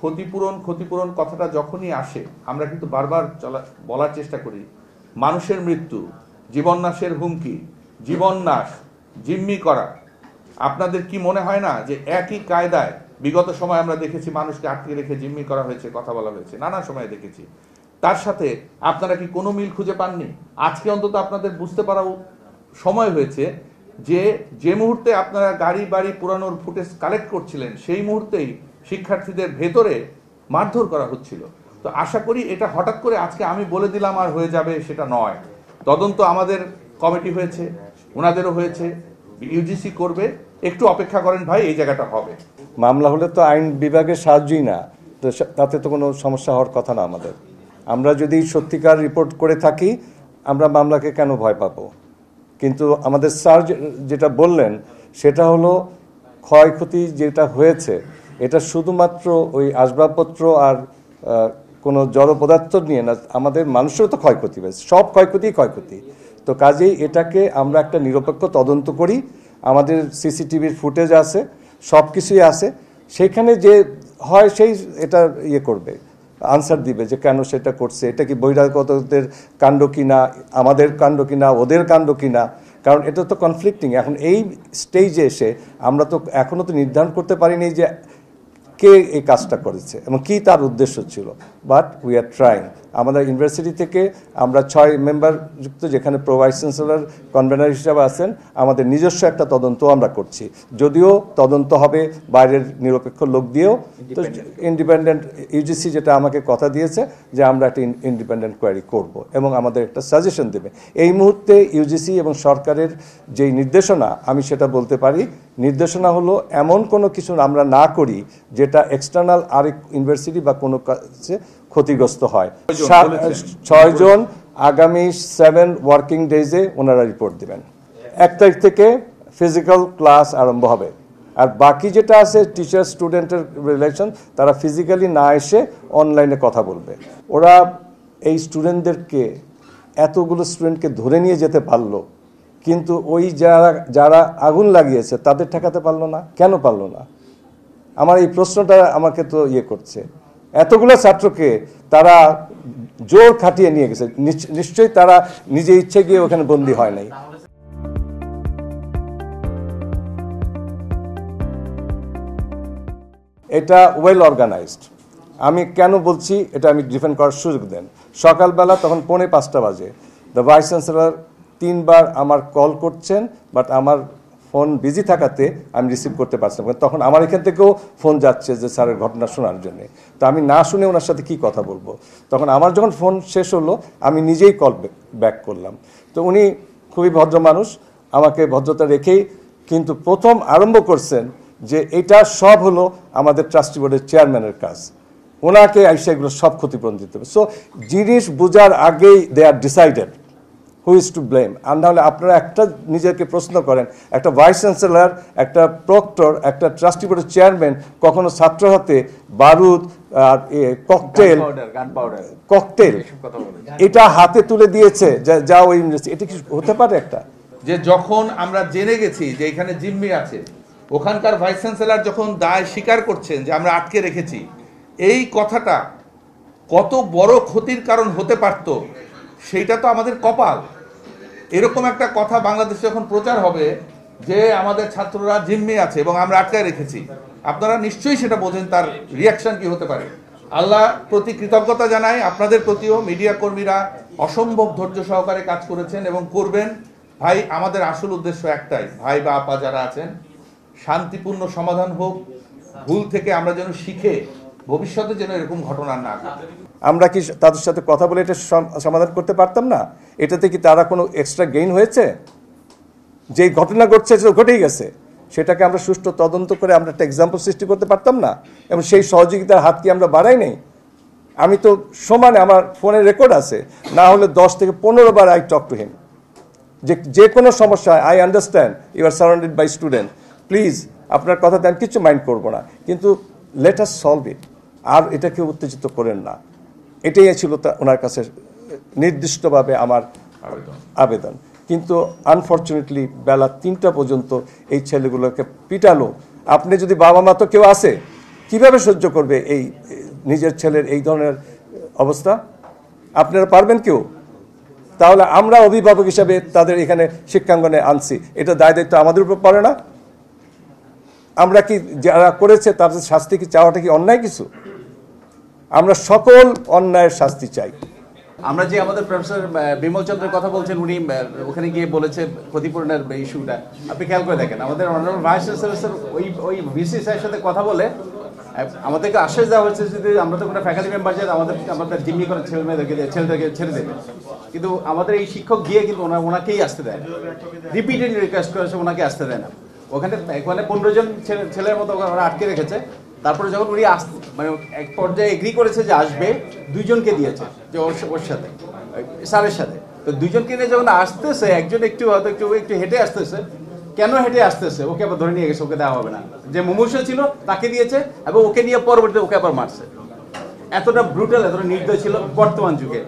ক্ষতিপূরণ ক্ষতিপূরণ কথাটা যখনই আসে আমরা কিন্তু বারবার বলার চেষ্টা করি মানুষের মৃত্যু, জীবননাশের হুমকি, জীবননাশ, জিম্মি করা। আপনাদের কি মনে হয় না যে একই কায়দায় বিগত সময় আমরা দেখেছি মানুষকে আটকে রেখে জিম্মি করা হয়েছে, কথা বলা হয়েছে, নানা সময় দেখেছি। তার সাথে আপনারা কি কোনো মিল খুঁজে পাননি? আজকে অন্তত আপনাদের বুঝতে পারা সময় হয়েছে যে যে মুহূর্তে আপনারা গাড়ি বাড়ি পুরানোর ফুটেজ কালেক্ট করছিলেন সেই মুহূর্তেই শিক্ষার্থীদের ভেতরে মারধর করা হচ্ছিল। তো আশা করি এটা হঠাৎ করে আজকে আমি বলে দিলাম আর হয়ে যাবে সেটা নয়। তদন্ত আমাদের কমিটি হয়েছে, ওনাদেরও হয়েছে, ইউজিসি করবে, একটু অপেক্ষা করেন ভাই, এই জায়গাটা হবে। মামলা হলে তো আইন বিভাগের সাহায্যই না, তো তাতে তো কোনো সমস্যা হওয়ার কথা না আমাদের। আমরা যদি সত্যিকার রিপোর্ট করে থাকি আমরা মামলাকে কেন ভয় পাবো? কিন্তু আমাদের স্যার যেটা বললেন সেটা হলো ক্ষয়ক্ষতি যেটা হয়েছে এটা শুধুমাত্র ওই আসবাবপত্র আর কোনো জড় পদার্থ নিয়ে না, আমাদের মানুষেরও তো ক্ষয়ক্ষতি হয়েছে, সব ক্ষয়ক্ষতি। তো কাজেই এটাকে আমরা একটা নিরপেক্ষ তদন্ত করি, আমাদের সিসিটিভির ফুটেজ আছে, সব কিছুই আছে, সেখানে যে হয় সেই এটা করবে, আনসার দিবে যে কেন সেটা করছে, এটা কি বহিরাগতদের কাণ্ড কিনা, আমাদের কাণ্ড কিনা, ওদের কাণ্ড কিনা, কারণ এটা তো কনফ্লিক্টিং। এখন এই স্টেজে এসে আমরা তো এখনও তো নির্ধারণ করতে পারিনি যে কে এই কাজটা করেছে এবং কি তার উদ্দেশ্য ছিল, বাট উই আর ট্রাইং। আমাদের ইউনিভার্সিটি থেকে আমরা 6 মেম্বার যুক্ত, যেখানে প্রো ভাইস চ্যান্সেলর কনভেনার হিসাবে আছেন, আমাদের নিজস্ব একটা তদন্ত আমরা করছি, যদিও তদন্ত হবে বাইরের নিরপেক্ষ লোক দিয়েও, তো ইন্ডিপেন্ডেন্ট ইউজিসি যেটা আমাকে কথা দিয়েছে যে আমরা একটা ইন্ডিপেন্ডেন্ট কোয়ারি করব এবং আমাদের একটা সাজেশন দেবে। এই মুহূর্তে ইউজিসি এবং সরকারের যেই নির্দেশনা, আমি সেটা বলতে পারি, নির্দেশনা হলো এমন কোনো কিছু আমরা না করি যেটা এক্সটার্নাল আরেক ইউনিভার্সিটি বা কোনো কাছে ক্ষতিগ্রস্ত হয়। 6 জন আগামী 7 ওয়ার্কিং ডেজে ওনারা রিপোর্ট দেবেন। 1 তারিখ থেকে ফিজিক্যাল ক্লাস আরম্ভ হবে, আর বাকি যেটা আছে টিচার স্টুডেন্টের রিলেশন, তারা ফিজিক্যালি না এসে অনলাইনে কথা বলবে। ওরা এই স্টুডেন্টদেরকে, এতগুলো স্টুডেন্টকে ধরে নিয়ে যেতে পারলো, কিন্তু ওই যারা আগুন লাগিয়েছে তাদের ঠেকাতে পারলো না, কেন পারলো না? আমার এই প্রশ্নটা আমাকে তো করছে। এতগুলো ছাত্রকে তারা জোর খাটিয়ে নিয়ে গেছে, নিশ্চয়ই তারা নিজে ইচ্ছে গিয়ে ওখানে বন্দী হয় নাই। এটা ওয়েল অর্গানাইজড। আমি কেন বলছি এটা, আমি ডিফেন্ড করার সুযোগ দেন। সকালবেলা তখন 4:45 বাজে দ্য ভাইস চ্যান্সেলর 3 বার আমার কল করছেন, বাট আমার ফোন বিজি থাকাতে আমি রিসিভ করতে পারছিলাম। তখন আমার এখান থেকেও ফোন যাচ্ছে যে স্যারের ঘটনা শোনার জন্যে, তো আমি না শুনে ওনার সাথে কি কথা বলবো। তখন আমার যখন ফোন শেষ হলো আমি নিজেই কল ব্যাক করলাম। তো উনি খুবই ভদ্র মানুষ, আমাকে ভদ্রতা রেখেই কিন্তু প্রথম আরম্ভ করছেন যে এটা সব হলো আমাদের ট্রাস্টি বোর্ডের চেয়ারম্যানের কাজ, ওনাকে আইসা এগুলো সব ক্ষতিপূরণ দিতে হবে। সো জিনিস বোঝার আগেই they are decided who is to blame. আর নাহলে আপনারা একটা নিজেকে প্রশ্ন করেন, একটা ভাইস চ্যান্সেলর, একটা প্রক্টর, একটা ট্রাস্টি বোর্ডের চেয়ারম্যান কখনো ছাত্র হাতে বারুদ আর ককটেল এটা হাতে তুলে দিয়েছে যা ওই ইউনিভার্সিটি? এটা কি হতে পারে? একটা যে যখন আমরা জেনে গেছি যে এখানে জিম্মি আছে, ওখানকার ভাইস চ্যান্সেলর যখন দায় স্বীকার করছেন যে আমরা আটকে রেখেছি, এই কথাটা কত বড় ক্ষতির কারণ হতে পারত সেইটা তো আমাদের কপাল। এরকম একটা কথা বাংলাদেশে যখন প্রচার হবে যে আমাদের ছাত্ররা জিম্মি আছে এবং আমরা আটকায় রেখেছি, আপনারা নিশ্চয়ই সেটা বোঝেন তার রিয়াকশন কি হতে পারে। আল্লাহ প্রতি কৃতজ্ঞতা জানাই, আপনাদের প্রতিও মিডিয়া কর্মীরা অসম্ভব ধৈর্য সহকারে কাজ করেছেন এবং করবেন। ভাই, আমাদের আসল উদ্দেশ্য একটাই, ভাই বা আপা যারা আছেন, শান্তিপূর্ণ সমাধান হোক, ভুল থেকে আমরা যেন শিখে ভবিষ্যতে যেন এরকম ঘটনা না ঘটে। আমরা কি তাদের সাথে কথা বলে এটা সমাধান করতে পারতাম না? এটাতে কি তারা কোনো এক্সট্রা গেইন হয়েছে? যেই ঘটনা ঘটছে সেটা ঘটেই গেছে, সেটাকে আমরা সুষ্ঠু তদন্ত করে আমরা একটা এক্সাম্পল সৃষ্টি করতে পারতাম না? এবং সেই সহযোগিতার হাত কি আমরা বাড়াই নাই? আমি তো সমানে, আমার ফোনে রেকর্ড আছে, না হলে 10 থেকে 15 বার আই টক টু হিম, যে কোনো সমস্যা, I understand you are surrounded by student, please আপনার কথাতে আমি কিছু মাইন্ড করবো না, কিন্তু লেট আস সলভ ইট, আর এটাকে উত্তেজিত করেন না। এটাই ছিল ওনার কাছে নির্দিষ্টভাবে আমার আবেদন। কিন্তু আনফর্চুনেটলি বেলা 3টা পর্যন্ত এই ছেলেগুলোকে পিটালো। আপনি যদি বাবা মা তো কেউ আছে, কিভাবে সহ্য করবে এই নিজের ছেলের এই ধরনের অবস্থা? আপনারা পারবেন কেউ? তাহলে আমরা অভিভাবক হিসাবে তাদের এখানে শিক্ষাঙ্গনে আনছি, এটা দায় দায়িত্ব আমাদের উপর পড়ে না? আমরা কি যারা করেছে তাদের শাস্তি কি চাওয়াটা কি অন্যায় কিছু? আমরা সকল অন্যায়ের শাস্তি চাই। আমরা যে আমাদের প্রফেসর বিমল চন্দ্রের কথা বলছেন, উনি ওখানে গিয়ে বলেছে ক্ষতিপূরণের ইস্যুটা, আপনি খেয়াল করে দেখেন আমাদের অনারেবল ভাইস চ্যান্সেলর ওই ভিসি স্যারের সাথে কথা বলে আমাদেরকে আশ্বাস দেওয়া হয়েছে যদি আমরা তো কোনো ফ্যাকাল্টি মেম্বার যে আমাদের জিম্মি করে ছেলেদেরকে ছেড়ে দেবে, কিন্তু আমাদের এই শিক্ষক গিয়ে কিন্তু ওনাকেই আসতে দেয়, রিপিটেডলি রিকোয়েস্ট করেছে ওনাকে আসতে দেয় না। ওখানে 15 জন ছেলের মতো ওরা আটকে রেখেছে। তারপরে যখন উনি মানে এক পর্যায়ে এগ্রি করেছে যে আসবে, 2 জনকে দিয়েছে যে ওর সাথে স্যারের সাথে। তো 2 জনকে নিয়ে যখন আসতেছে, একজন একটু হেঁটে আসতেছে। কেন হেঁটে আসতেছে? ওকে আবার ধরে নিয়ে গেছে, ওকে দেওয়া হবে না। যে মুমূর্ষু ছিল তাকে দিয়েছে এবং ওকে নিয়ে পরবর্তীতে ওকে আবার মারছে। এতটা ব্রুটাল, এতটা নির্দয় ছিল বর্তমান যুগে।